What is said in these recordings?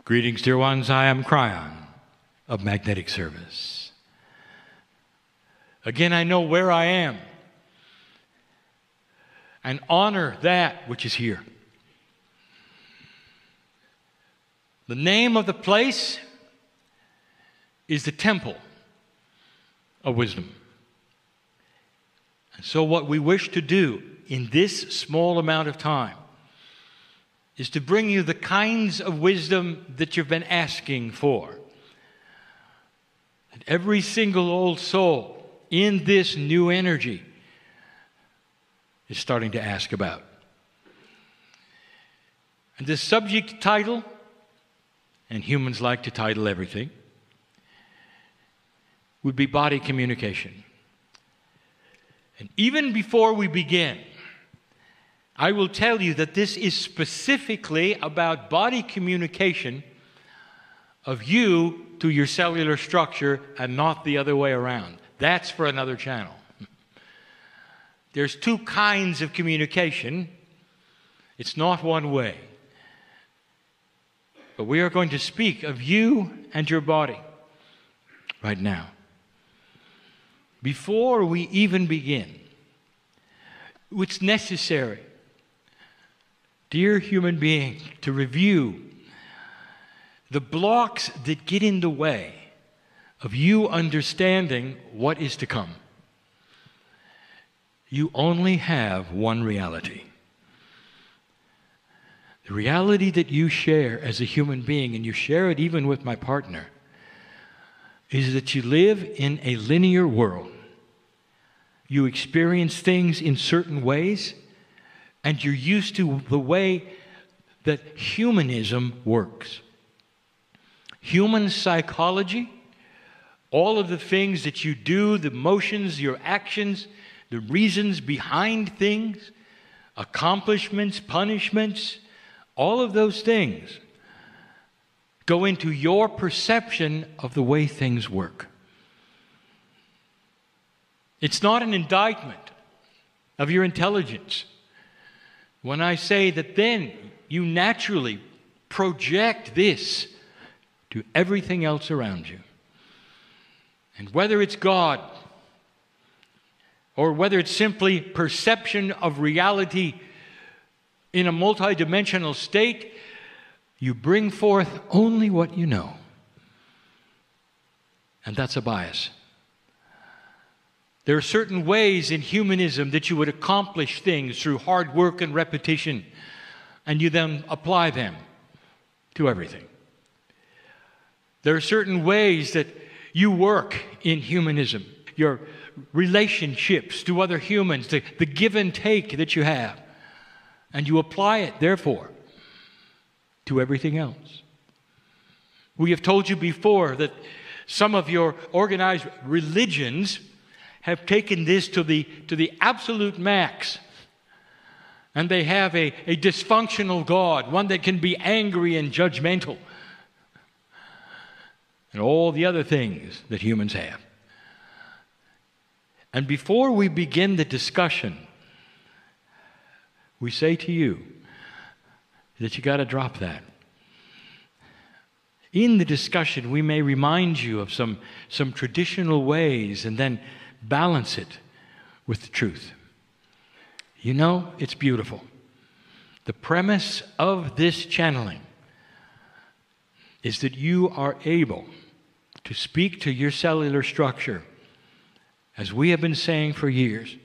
Greetings, dear ones. I am Kryon of Magnetic Service. Again, I know where I am and honor that which is here. The name of the place is the Temple of Wisdom. And so what we wish to do in this small amount of time is to bring you the kinds of wisdom that you've been asking for. That every single old soul in this new energy is starting to ask about. And the subject title, and humans like to title everything, would be body communication. And even before we begin, I will tell you that this is specifically about body communication of you to your cellular structure and not the other way around. That's for another channel. There's two kinds of communication. It's not one way. But we are going to speak of you and your body right now. Before we even begin, it's necessary, dear human being, to review the blocks that get in the way of you understanding what is to come. You only have one reality. The reality that you share as a human being, and you share it even with my partner, is that you live in a linear world. You experience things in certain ways, and you're used to the way that humanism works. Human psychology, all of the things that you do, the motions, your actions, the reasons behind things, accomplishments, punishments, all of those things go into your perception of the way things work. It's not an indictment of your intelligence when I say that then you naturally project this to everything else around you. And whether it's God or whether it's simply perception of reality in a multidimensional state, you bring forth only what you know. And that's a bias. There are certain ways in humanism that you would accomplish things through hard work and repetition, and you then apply them to everything. There are certain ways that you work in humanism, your relationships to other humans, the give and take that you have, and you apply it, therefore, to everything else. We have told you before that some of your organized religions have taken this to the absolute max. And they have a dysfunctional God, one that can be angry and judgmental. And all the other things that humans have. And before we begin the discussion, we say to you that you got to drop that. In the discussion, we may remind you of some traditional ways and then balance it with the truth. You know, it's beautiful. The premise of this channeling is that you are able to speak to your cellular structure, as we have been saying for years,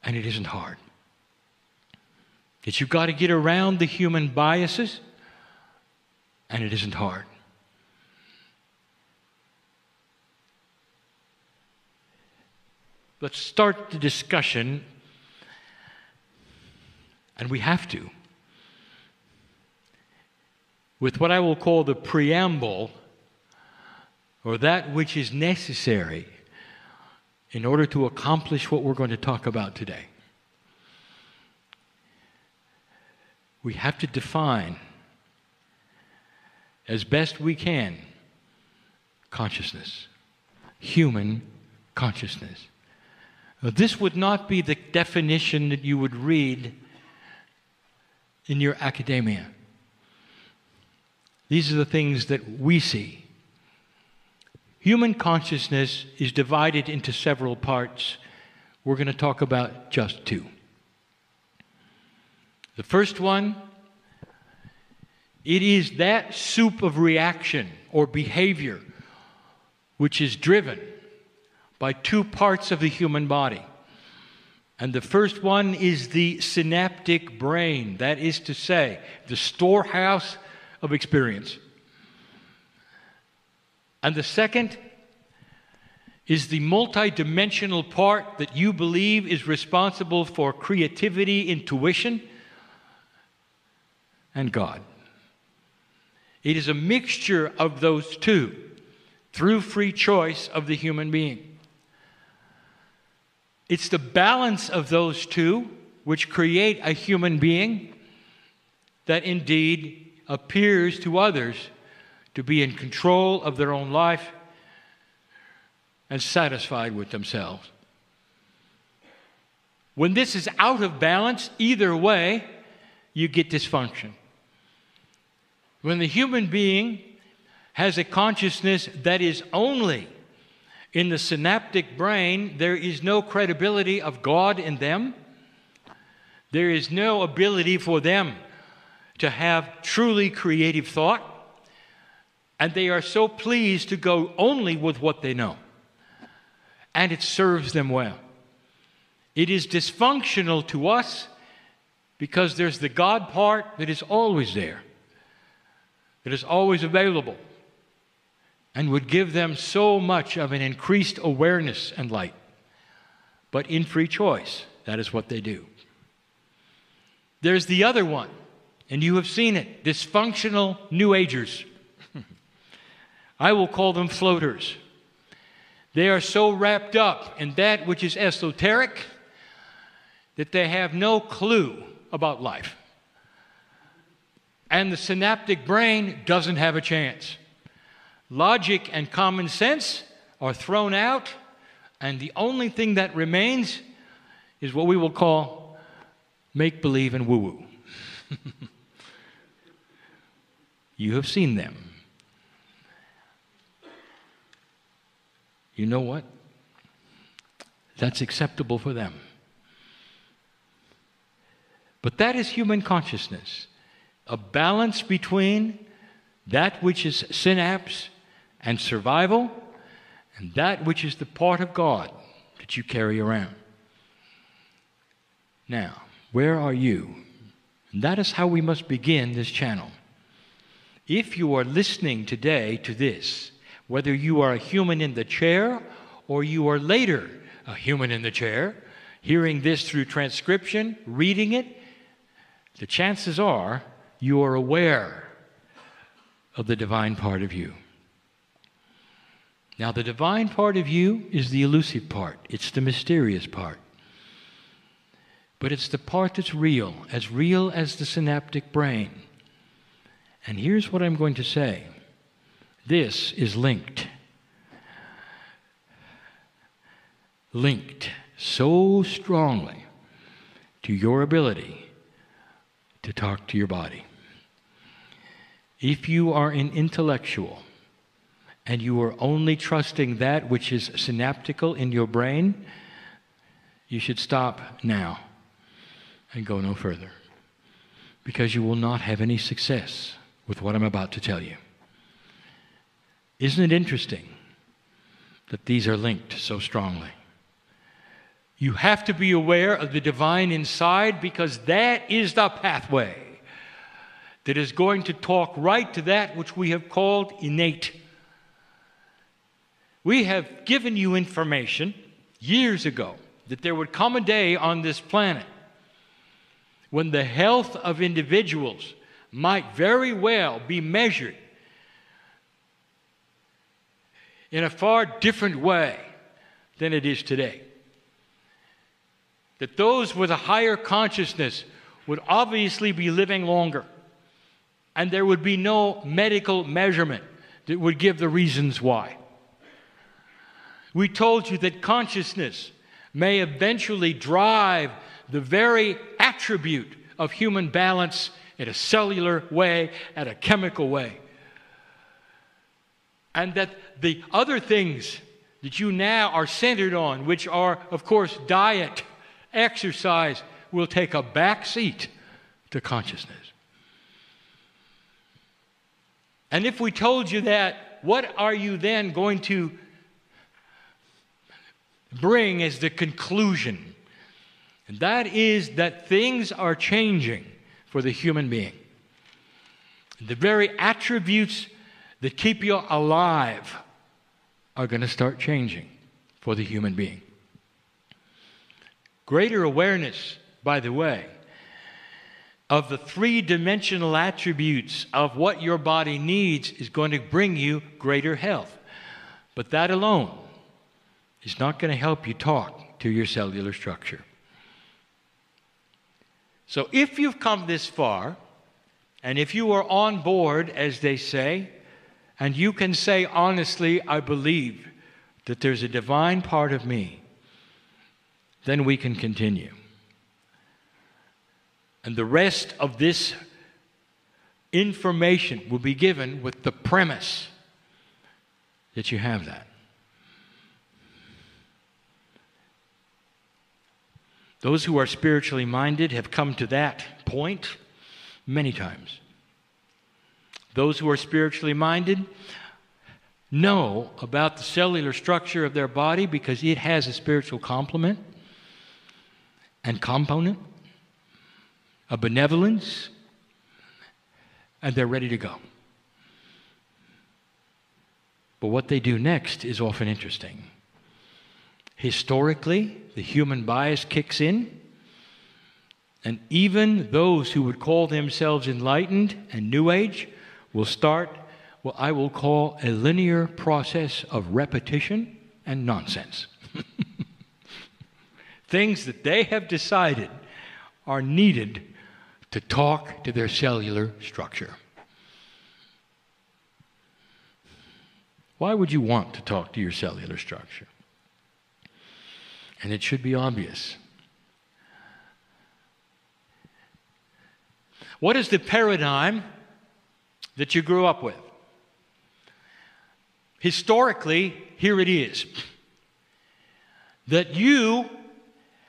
and it isn't hard. That you've got to get around the human biases, and it isn't hard. Let's start the discussion, and we have to, with what I will call the preamble, or that which is necessary in order to accomplish what we're going to talk about today. We have to define, as best we can, consciousness, human consciousness. Now, this would not be the definition that you would read in your academia. These are the things that we see. Human consciousness is divided into several parts. We're going to talk about just two. The first one, it is that soup of reaction or behavior which is driven by two parts of the human body. And the first one is the synaptic brain, that is to say, the storehouse of experience. And the second is the multidimensional part that you believe is responsible for creativity, intuition, and God. It is a mixture of those two through free choice of the human being. It's the balance of those two which create a human being that indeed appears to others to be in control of their own life and satisfied with themselves. When this is out of balance, either way, you get dysfunction. When the human being has a consciousness that is only in the synaptic brain, there is no credibility of God in them. There is no ability for them to have truly creative thought. And they are so pleased to go only with what they know. And it serves them well. It is dysfunctional to us because there's the God part that is always there, that is always available, and would give them so much of an increased awareness and light. But in free choice, that is what they do. There's the other one, and you have seen it, dysfunctional New Agers. I will call them floaters. They are so wrapped up in that which is esoteric that they have no clue about life. And the synaptic brain doesn't have a chance. Logic and common sense are thrown out, and the only thing that remains is what we will call make-believe and woo-woo. You have seen them. You know what? That's acceptable for them. But that is human consciousness. A balance between that which is synapse and survival and that which is the part of God that you carry around. Now, where are you? And that is how we must begin this channel. If you are listening today to this, whether you are a human in the chair or you are later a human in the chair, hearing this through transcription, reading it, the chances are you are aware of the divine part of you. Now, the divine part of you is the elusive part. It's the mysterious part. But it's the part that's real as the synaptic brain. And here's what I'm going to say. This is linked so strongly to your ability to talk to your body. If you are an intellectual and you are only trusting that which is synaptical in your brain, you should stop now and go no further, because you will not have any success with what I'm about to tell you. Isn't it interesting that these are linked so strongly? You have to be aware of the divine inside, because that is the pathway that is going to talk right to that which we have called innate. We have given you information years ago that there would come a day on this planet when the health of individuals might very well be measured in a far different way than it is today. That those with a higher consciousness would obviously be living longer, and there would be no medical measurement that would give the reasons why. We told you that consciousness may eventually drive the very attribute of human balance in a cellular way, at a chemical way. And that the other things that you now are centered on, which are, of course, diet, exercise, will take a back seat to consciousness. And if we told you that, what are you then going to bring as the conclusion? And that is that things are changing for the human being. The very attributes that keep you alive are going to start changing for the human being. Greater awareness, by the way, of the three-dimensional attributes of what your body needs is going to bring you greater health. But that alone is not going to help you talk to your cellular structure. So if you've come this far, and if you are on board, as they say, and you can say honestly, I believe that there's a divine part of me, then we can continue. And the rest of this information will be given with the premise that you have that. Those who are spiritually minded have come to that point many times. Those who are spiritually minded know about the cellular structure of their body because it has a spiritual complement and component, a benevolence, and they're ready to go. But what they do next is often interesting. Historically, the human bias kicks in, and even those who would call themselves enlightened and New Age will start what I will call a linear process of repetition and nonsense. Things that they have decided are needed to talk to their cellular structure. Why would you want to talk to your cellular structure? And it should be obvious. What is the paradigm that you grew up with? Historically, here it is. That you,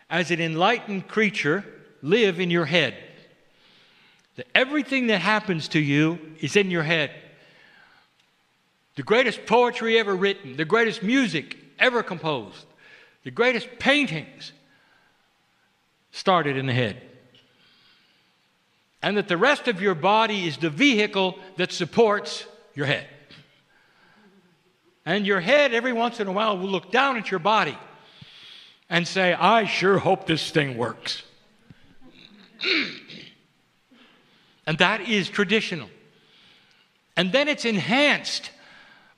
as an enlightened creature, live in your head. That everything that happens to you is in your head. The greatest poetry ever written, the greatest music ever composed, the greatest paintings started in the head. And that the rest of your body is the vehicle that supports your head. And your head, every once in a while, will look down at your body and say, I sure hope this thing works. And that is traditional. And then it's enhanced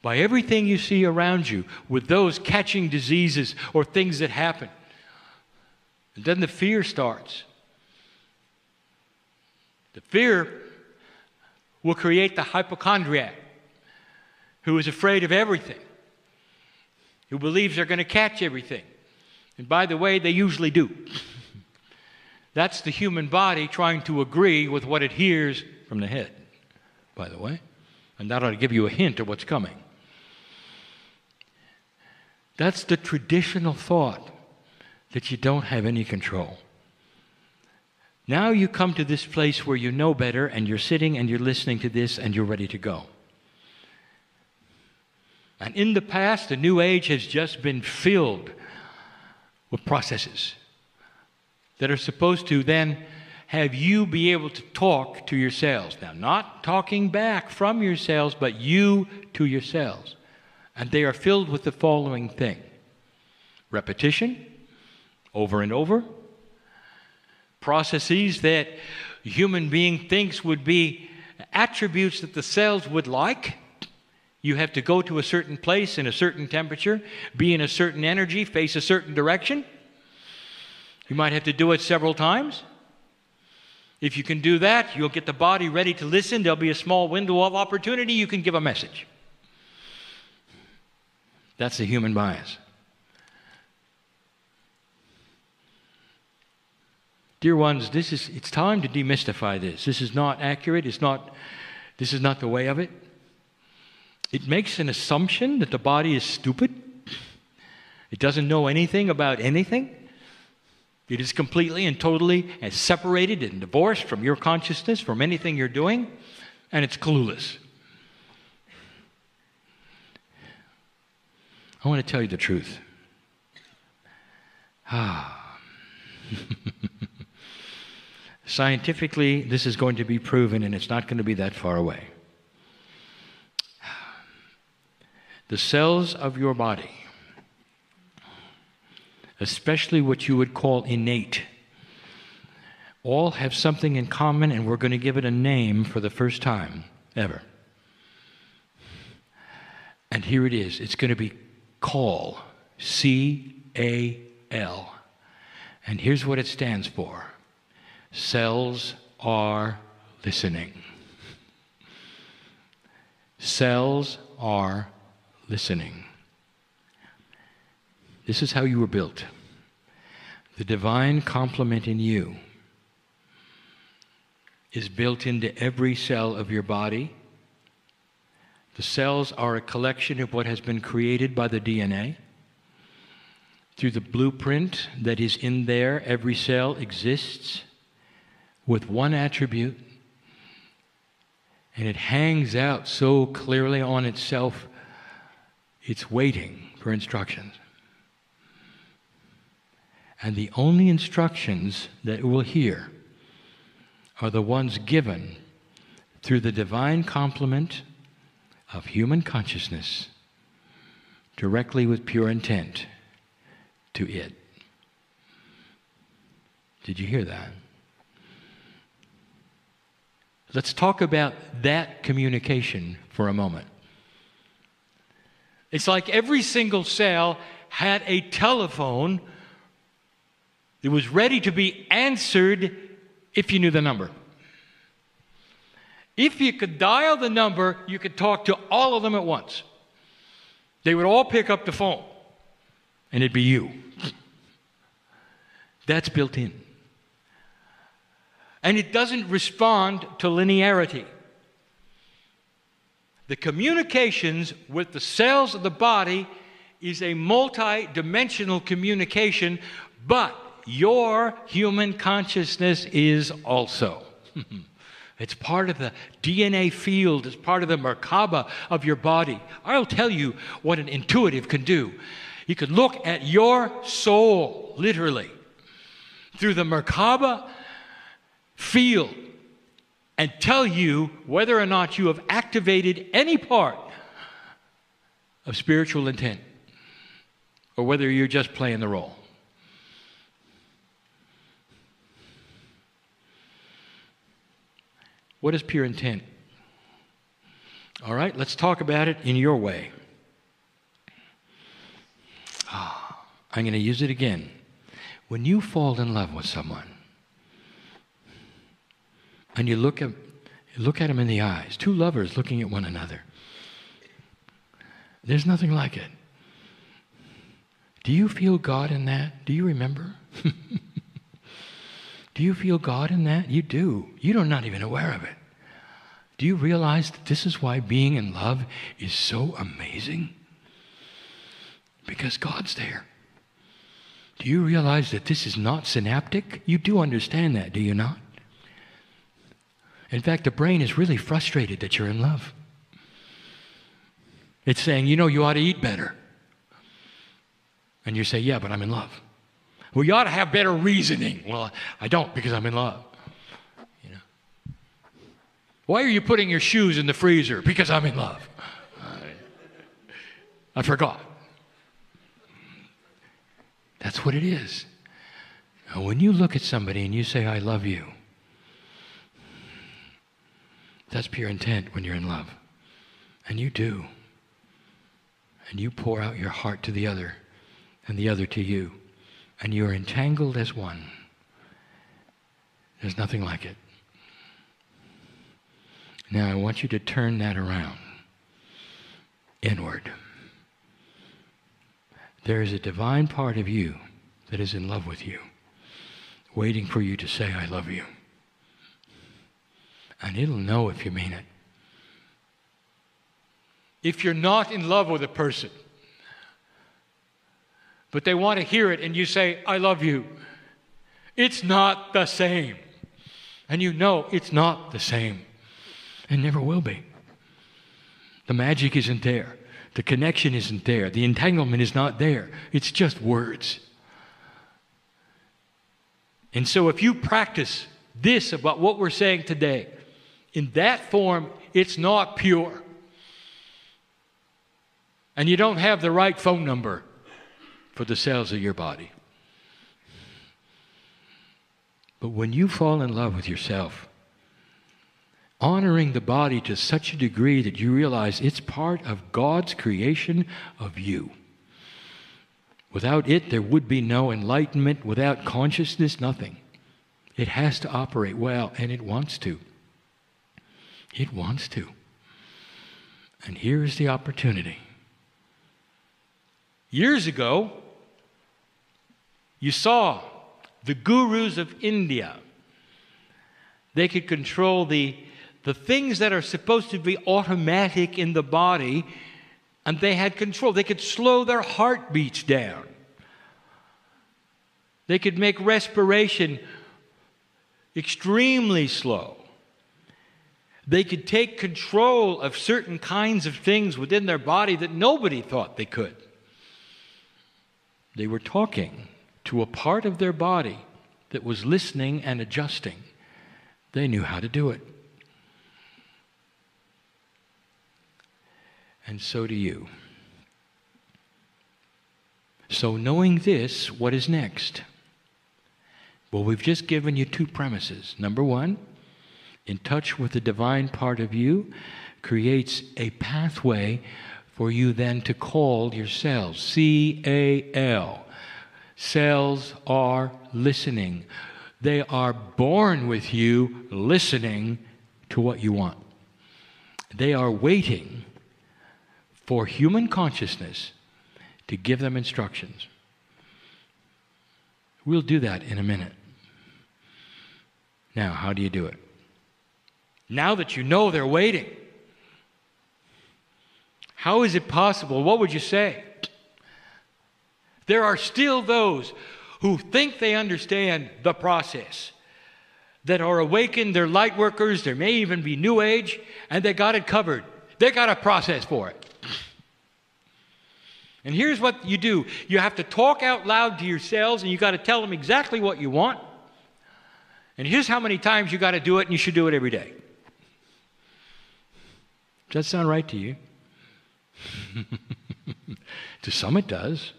by everything you see around you with those catching diseases or things that happen. And then the fear starts. The fear will create the hypochondriac who is afraid of everything, who believes they're going to catch everything. And by the way, they usually do. That's the human body trying to agree with what it hears from the head, by the way. And that ought to give you a hint of what's coming. That's the traditional thought that you don't have any control. Now you come to this place where you know better and you're sitting and you're listening to this and you're ready to go. And in the past, the New Age has just been filled with processes that are supposed to then have you be able to talk to your cells. Now, not talking back from your cells, but you to your cells. And they are filled with the following thing. Repetition, over and over. Processes that a human being thinks would be attributes that the cells would like. You have to go to a certain place in a certain temperature, be in a certain energy, face a certain direction. You might have to do it several times. If you can do that, you'll get the body ready to listen. There'll be a small window of opportunity. You can give a message. That's the human bias. Dear ones, it's time to demystify this. This is not accurate. This is not the way of it. It makes an assumption that the body is stupid. It doesn't know anything about anything. It is completely and totally separated and divorced from your consciousness, from anything you're doing, and it's clueless. I want to tell you the truth. Scientifically, this is going to be proven, and it's not going to be that far away. The cells of your body, especially what you would call innate, all have something in common, and we're going to give it a name for the first time ever. And here it is. It's going to be CAL, C-A-L. And here's what it stands for. Cells are listening. Cells are listening. This is how you were built. The divine complement in you is built into every cell of your body. The cells are a collection of what has been created by the DNA. Through the blueprint that is in there, every cell exists with one attribute, and it hangs out so clearly on itself, it's waiting for instructions. And the only instructions that it will hear are the ones given through the divine complement of human consciousness, directly with pure intent to it. Did you hear that? Let's talk about that communication for a moment. It's like every single cell had a telephone that was ready to be answered if you knew the number. If you could dial the number, you could talk to all of them at once. They would all pick up the phone, and it'd be you. That's built in. And it doesn't respond to linearity. The communications with the cells of the body is a multi-dimensional communication, but your human consciousness is also. It's part of the DNA field. It's part of the Merkaba of your body. I'll tell you what an intuitive can do. He could look at your soul, literally, through the Merkaba field and tell you whether or not you have activated any part of spiritual intent or whether you're just playing the role. What is pure intent? All right, let's talk about it in your way. I'm going to use it again. When you fall in love with someone, and you look at them in the eyes, two lovers looking at one another, there's nothing like it. Do you feel God in that? Do you remember? Do you feel God in that? You do. You're not even aware of it. Do you realize that this is why being in love is so amazing? Because God's there. Do you realize that this is not synaptic? You do understand that, do you not? In fact, the brain is really frustrated that you're in love. It's saying, you ought to eat better. And you say, yeah, but I'm in love. Well, you ought to have better reasoning. Well, I don't because I'm in love. Why are you putting your shoes in the freezer? Because I'm in love. I forgot. That's what it is. Now, when you look at somebody and you say, I love you, that's pure intent when you're in love. And you do. And you pour out your heart to the other and the other to you. And you're entangled as one. There's nothing like it. Now I want you to turn that around. Inward. There is a divine part of you that is in love with you, waiting for you to say, I love you. And it'll know if you mean it. if you're not in love with a person, but they want to hear it and you say, I love you. It's not the same. And you know it's not the same. It never will be. The magic isn't there. The connection isn't there. The entanglement is not there. It's just words. And so if you practice this about what we're saying today, in that form, it's not pure. And you don't have the right phone number for the cells of your body. But when you fall in love with yourself, honoring the body to such a degree that you realize it's part of God's creation of you. Without it, there would be no enlightenment. Without consciousness, nothing. It has to operate well, and it wants to. It wants to. And here is the opportunity. Years ago, you saw the gurus of India. They could control the things that are supposed to be automatic in the body, and they had control. They could slow their heartbeats down. They could make respiration extremely slow. They could take control of certain kinds of things within their body that nobody thought they could. They were talking to a part of their body that was listening and adjusting. They knew how to do it. And so do you. So knowing this, what is next? Well, we've just given you two premises. Number one, in touch with the divine part of you creates a pathway for you then to call your cells. C-A-L. Cells are listening. They are born with you listening to what you want. They are waiting for human consciousness to give them instructions. We'll do that in a minute. Now, how do you do it? Now that you know they're waiting, how is it possible? What would you say? There are still those who think they understand the process, that are awakened, they're light workers, there may even be New Age, and they got it covered. They got a process for it. And here's what you do. You have to talk out loud to yourselves, and you got to tell them exactly what you want. And here's how many times you got to do it, and you should do it every day. Does that sound right to you? To some it does.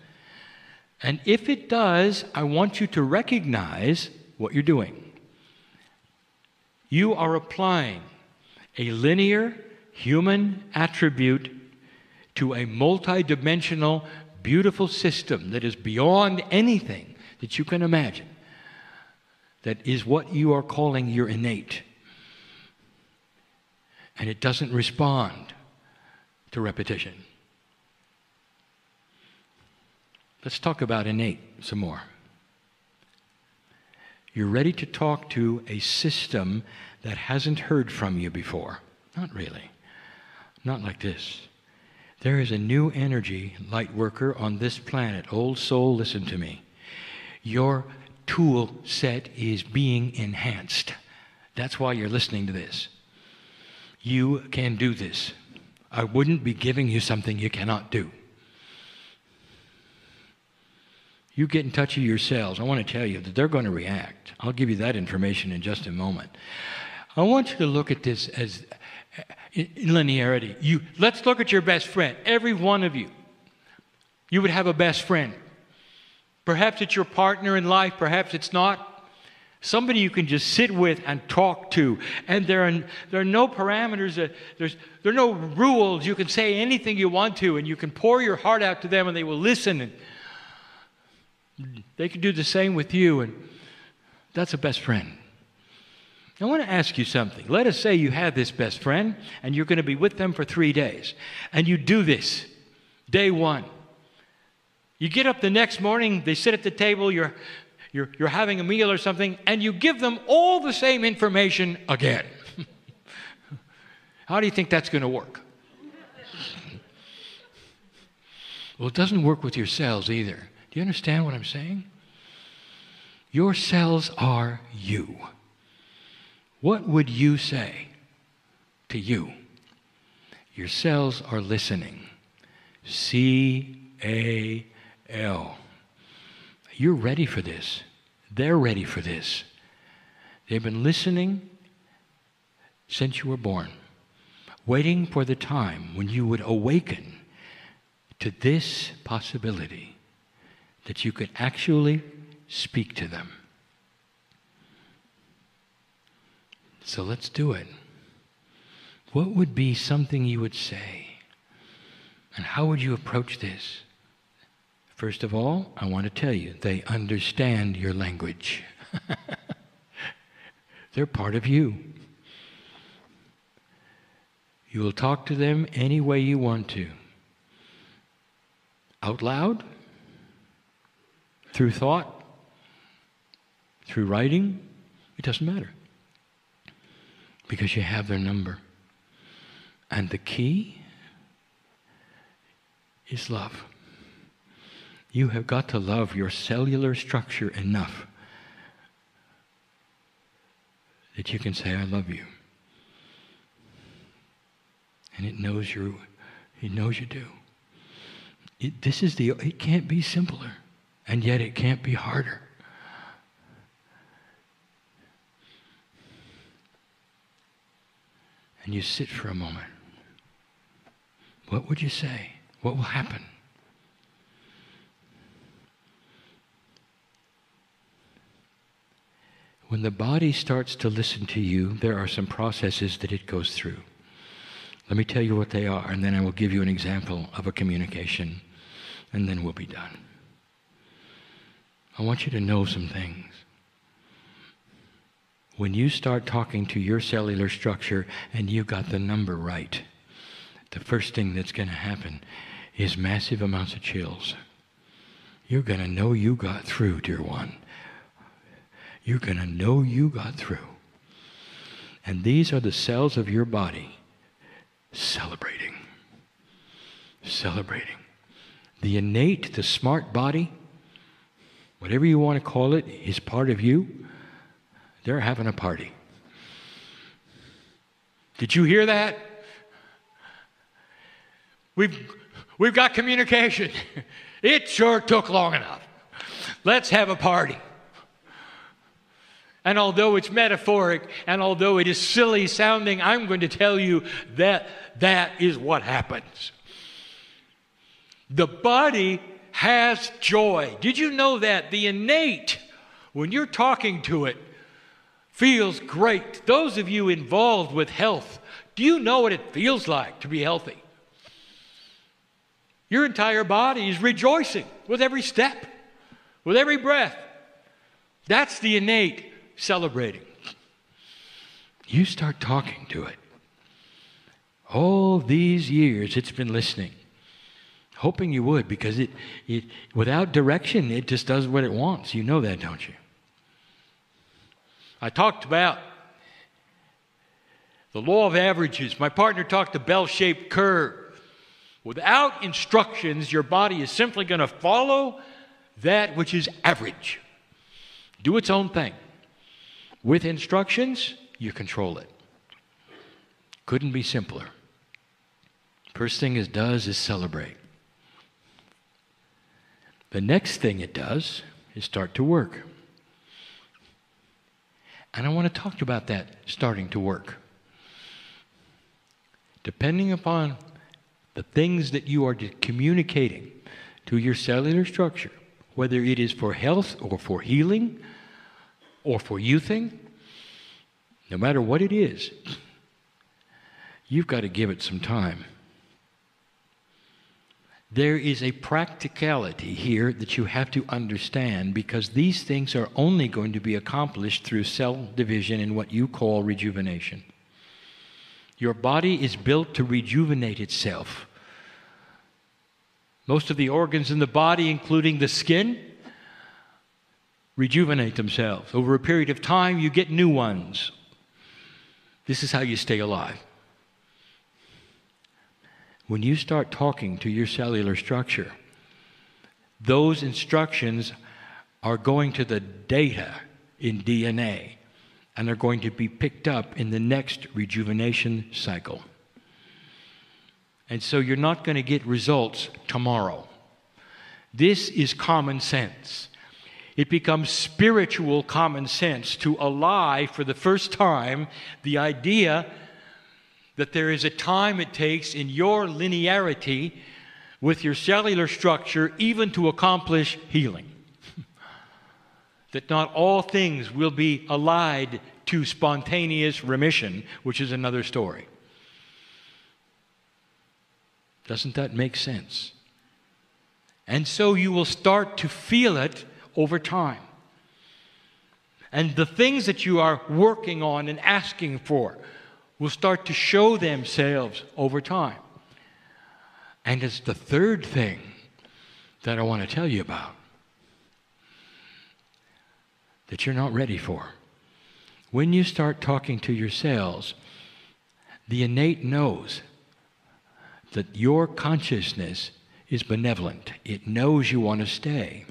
And if it does, I want you to recognize what you're doing. You are applying a linear human attribute to a multidimensional, beautiful system that is beyond anything that you can imagine. That is what you are calling your innate. And it doesn't respond to repetition. Let's talk about innate some more. You're ready to talk to a system that hasn't heard from you before. Not really. Not like this. There is a new energy, light worker, on this planet. Old soul, listen to me. Your tool set is being enhanced. That's why you're listening to this. You can do this. I wouldn't be giving you something you cannot do. You get in touch with your cells. I want to tell you that they're going to react. I'll give you that information in just a moment. I want you to look at this as in linearity. Let's look at your best friend. Every one of you. You would have a best friend. Perhaps it's your partner in life. Perhaps it's not. Somebody you can just sit with and talk to. And there are no parameters. There are no rules. You can say anything you want to, and you can pour your heart out to them, and they will listen. And they can do the same with you, and that's a best friend. I want to ask you something. Let us say you have this best friend, and you're going to be with them for 3 days. And you do this. Day one. You get up the next morning, they sit at the table, you're having a meal or something, and you give them all the same information again. How do you think that's going to work? Well, it doesn't work with your cells either. Do you understand what I'm saying? Your cells are you. What would you say to you? Your cells are listening. C-A-L. You're ready for this. They're ready for this. They've been listening since you were born, waiting for the time when you would awaken to this possibility that you could actually speak to them. So let's do it. What would be something you would say? And how would you approach this? First of all, I want to tell you, they understand your language. They're part of you. You will talk to them any way you want to. Out loud, through thought, through writing, it doesn't matter. Because you have their number. And the key is love. You have got to love your cellular structure enough that you can say, I love you. And it knows you do. It can't be simpler, and yet it can't be harder. And you sit for a moment. What would you say? What will happen? When the body starts to listen to you, there are some processes that it goes through. Let me tell you what they are, and then I will give you an example of a communication, and then we'll be done. I want you to know some things. When you start talking to your cellular structure and you got the number right, the first thing that's going to happen is massive amounts of chills. You're going to know you got through, dear one. You're going to know you got through. And these are the cells of your body celebrating. Celebrating. The innate, the smart body, whatever you want to call it, is part of you. They're having a party. Did you hear that? We've got communication. It sure took long enough. Let's have a party. And although it's metaphoric, and although it is silly sounding, I'm going to tell you that that is what happens. The body has joy. Did you know that? The innate, when you're talking to it, feels great. Those of you involved with health, do you know what it feels like to be healthy? Your entire body is rejoicing with every step, with every breath. That's the innate celebrating. You start talking to it. All these years it's been listening, hoping you would, because it without direction, it just does what it wants. You know that, don't you? I talked about the law of averages. My partner talked the bell-shaped curve. Without instructions, your body is simply going to follow that which is average. Do its own thing. With instructions, you control it. Couldn't be simpler. First thing it does is celebrate. The next thing it does is start to work. And I want to talk about that starting to work. Depending upon the things that you are communicating to your cellular structure, whether it is for health or for healing or for youthing, no matter what it is, you've got to give it some time. There is a practicality here that you have to understand, because these things are only going to be accomplished through cell division and what you call rejuvenation. Your body is built to rejuvenate itself. Most of the organs in the body, including the skin, rejuvenate themselves. Over a period of time, you get new ones. This is how you stay alive. When you start talking to your cellular structure, those instructions are going to the data in DNA and are going to be picked up in the next rejuvenation cycle. And so you're not going to get results tomorrow. This is common sense. It becomes spiritual common sense to ally for the first time the idea that there is a time it takes in your linearity with your cellular structure even to accomplish healing. That not all things will be allied to spontaneous remission, which is another story. Doesn't that make sense? And so you will start to feel it over time. And the things that you are working on and asking for will start to show themselves over time. And it's the third thing that I want to tell you about that you're not ready for. When you start talking to your cells, the innate knows that your consciousness is benevolent. It knows you want to stay.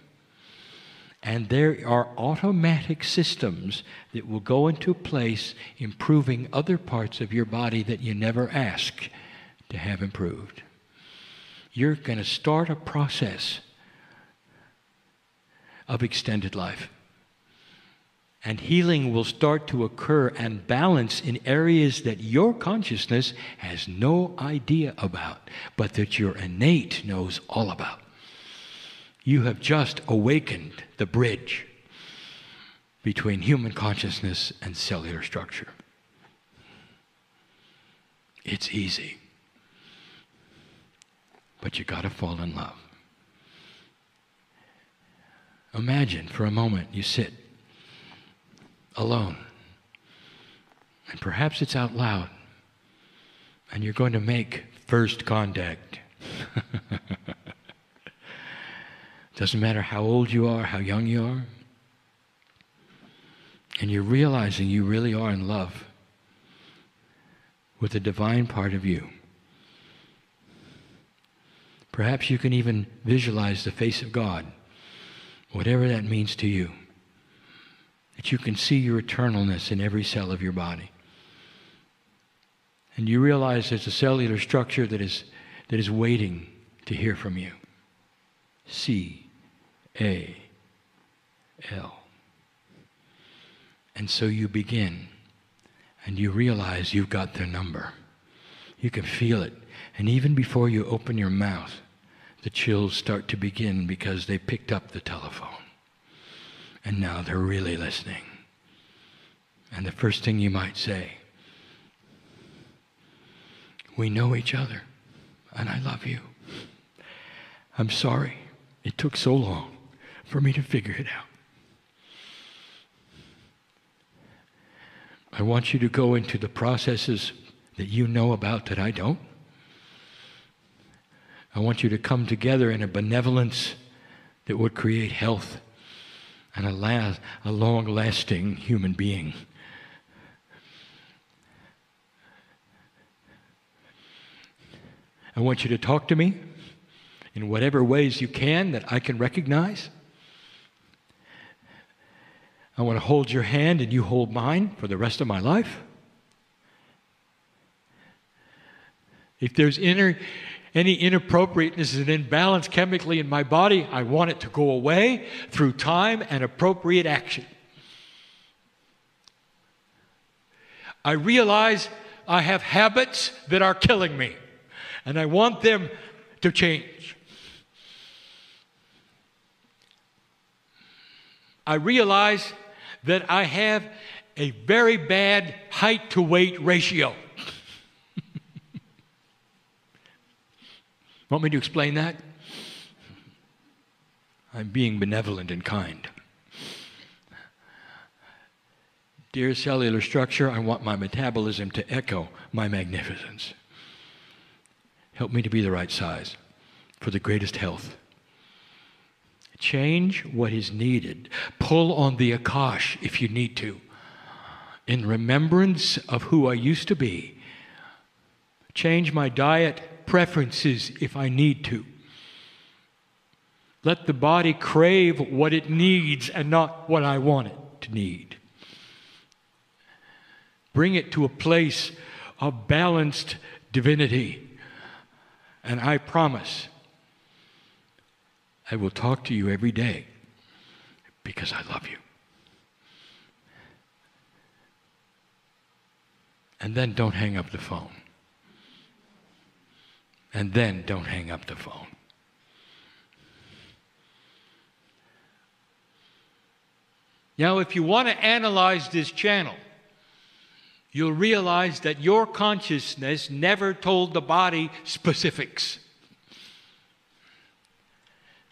And there are automatic systems that will go into place improving other parts of your body that you never asked to have improved. You're going to start a process of extended life. And healing will start to occur and balance in areas that your consciousness has no idea about, but that your innate knows all about. You have just awakened the bridge between human consciousness and cellular structure. It's easy, but you got to fall in love. Imagine for a moment you sit alone, and perhaps it's out loud, and you're going to make first contact. Doesn't matter how old you are, how young you are, and you're realizing you really are in love with the divine part of you. Perhaps you can even visualize the face of God, whatever that means to you. That you can see your eternalness in every cell of your body. And you realize there's a cellular structure that is waiting to hear from you. C-A-L. And so you begin, and you realize you've got their number. You can feel it. And even before you open your mouth, the chills start to begin because they picked up the telephone. And now they're really listening. And the first thing you might say, we know each other, and I love you. I'm sorry it took so long for me to figure it out. I want you to go into the processes that you know about that I don't. I want you to come together in a benevolence that would create health and a long-lasting human being. I want you to talk to me in whatever ways you can that I can recognize. I want to hold your hand and you hold mine for the rest of my life. If there's any inappropriateness and imbalance chemically in my body, I want it to go away through time and appropriate action. I realize I have habits that are killing me, and I want them to change. I realize that I have a very bad height to weight ratio. Want me to explain that? I'm being benevolent and kind. Dear cellular structure, I want my metabolism to echo my magnificence. Help me to be the right size for the greatest health. Change what is needed. Pull on the Akash if you need to. In remembrance of who I used to be. Change my diet preferences if I need to. Let the body crave what it needs and not what I want it to need. Bring it to a place of balanced divinity. And I promise I will talk to you every day because I love you. And then don't hang up the phone. And then don't hang up the phone. Now, if you want to analyze this channel, you'll realize that your consciousness never told the body specifics.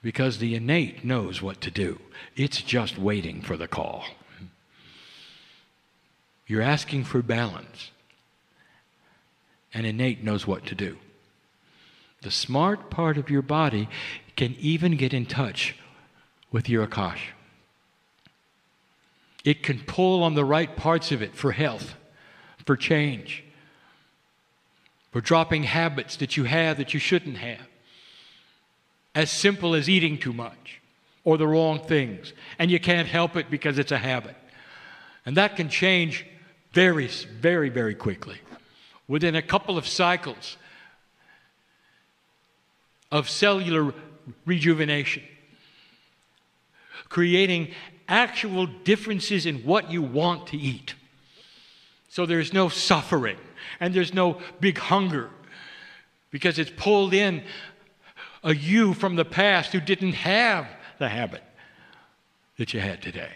Because the innate knows what to do. It's just waiting for the call. You're asking for balance. And innate knows what to do. The smart part of your body can even get in touch with your Akash. It can pull on the right parts of it for health, for change, for dropping habits that you have that you shouldn't have. As simple as eating too much or the wrong things. And you can't help it because it's a habit. And that can change very, very, very quickly. Within a couple of cycles of cellular rejuvenation, creating actual differences in what you want to eat. So there's no suffering and there's no big hunger because it's pulled in a you from the past who didn't have the habit that you had today.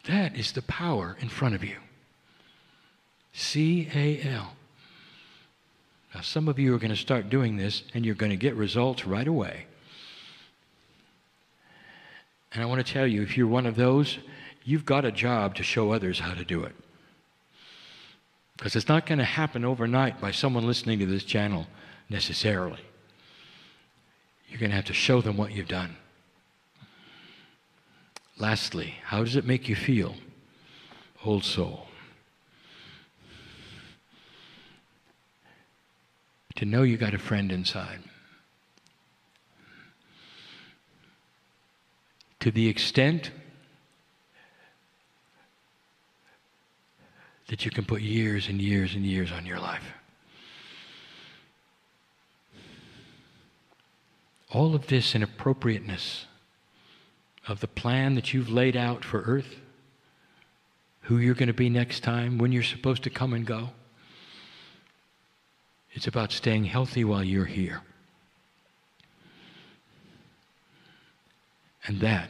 That is the power in front of you. C-A-L. Now, some of you are going to start doing this, and you're going to get results right away. And I want to tell you, if you're one of those, you've got a job to show others how to do it. Because it's not going to happen overnight by someone listening to this channel necessarily. You're going to have to show them what you've done. Lastly, how does it make you feel, old soul? To know you got a friend inside. To the extent that you can put years and years and years on your life. All of this in appropriateness of the plan that you've laid out for Earth, who you're going to be next time, when you're supposed to come and go. It's about staying healthy while you're here. And that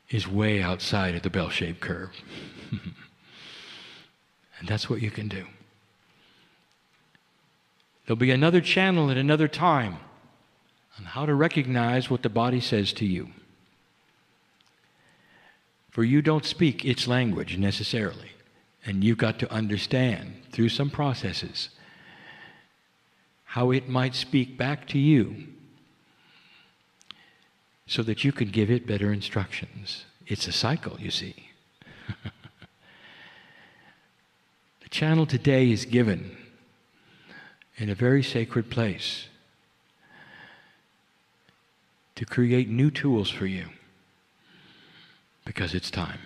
is way outside of the bell-shaped curve. And that's what you can do. There'll be another channel at another time on how to recognize what the body says to you. For you don't speak its language necessarily. And you've got to understand through some processes how it might speak back to you so that you can give it better instructions. It's a cycle, you see. The channel today is given in a very sacred place to create new tools for you because it's time.